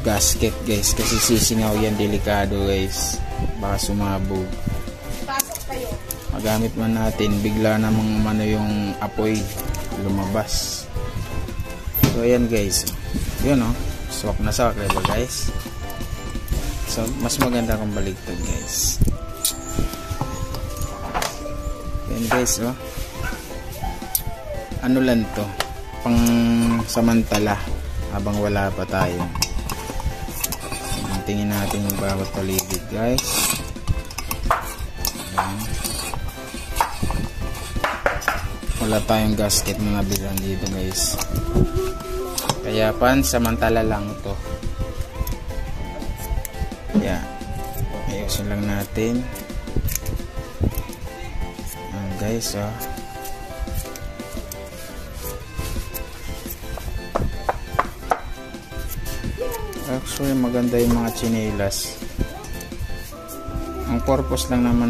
gasket guys, kasi sisingaw yan, delikado guys, baka sumabog. Magamit man natin, bigla namang yung apoy lumabas. So ayan guys, yun swak na swak, diba guys? So mas maganda kung baligtad guys. Yan guys, ano lang to, pang samantala habang wala pa tayo. Tingin natin yung bawat paligid guys. Ayan. Wala tayong gasket na nabilan dito guys, kaya samantala lang ito. Kaya ayusin lang natin. Ayan guys, actually maganda yung mga tsinelas. Ang purpose lang naman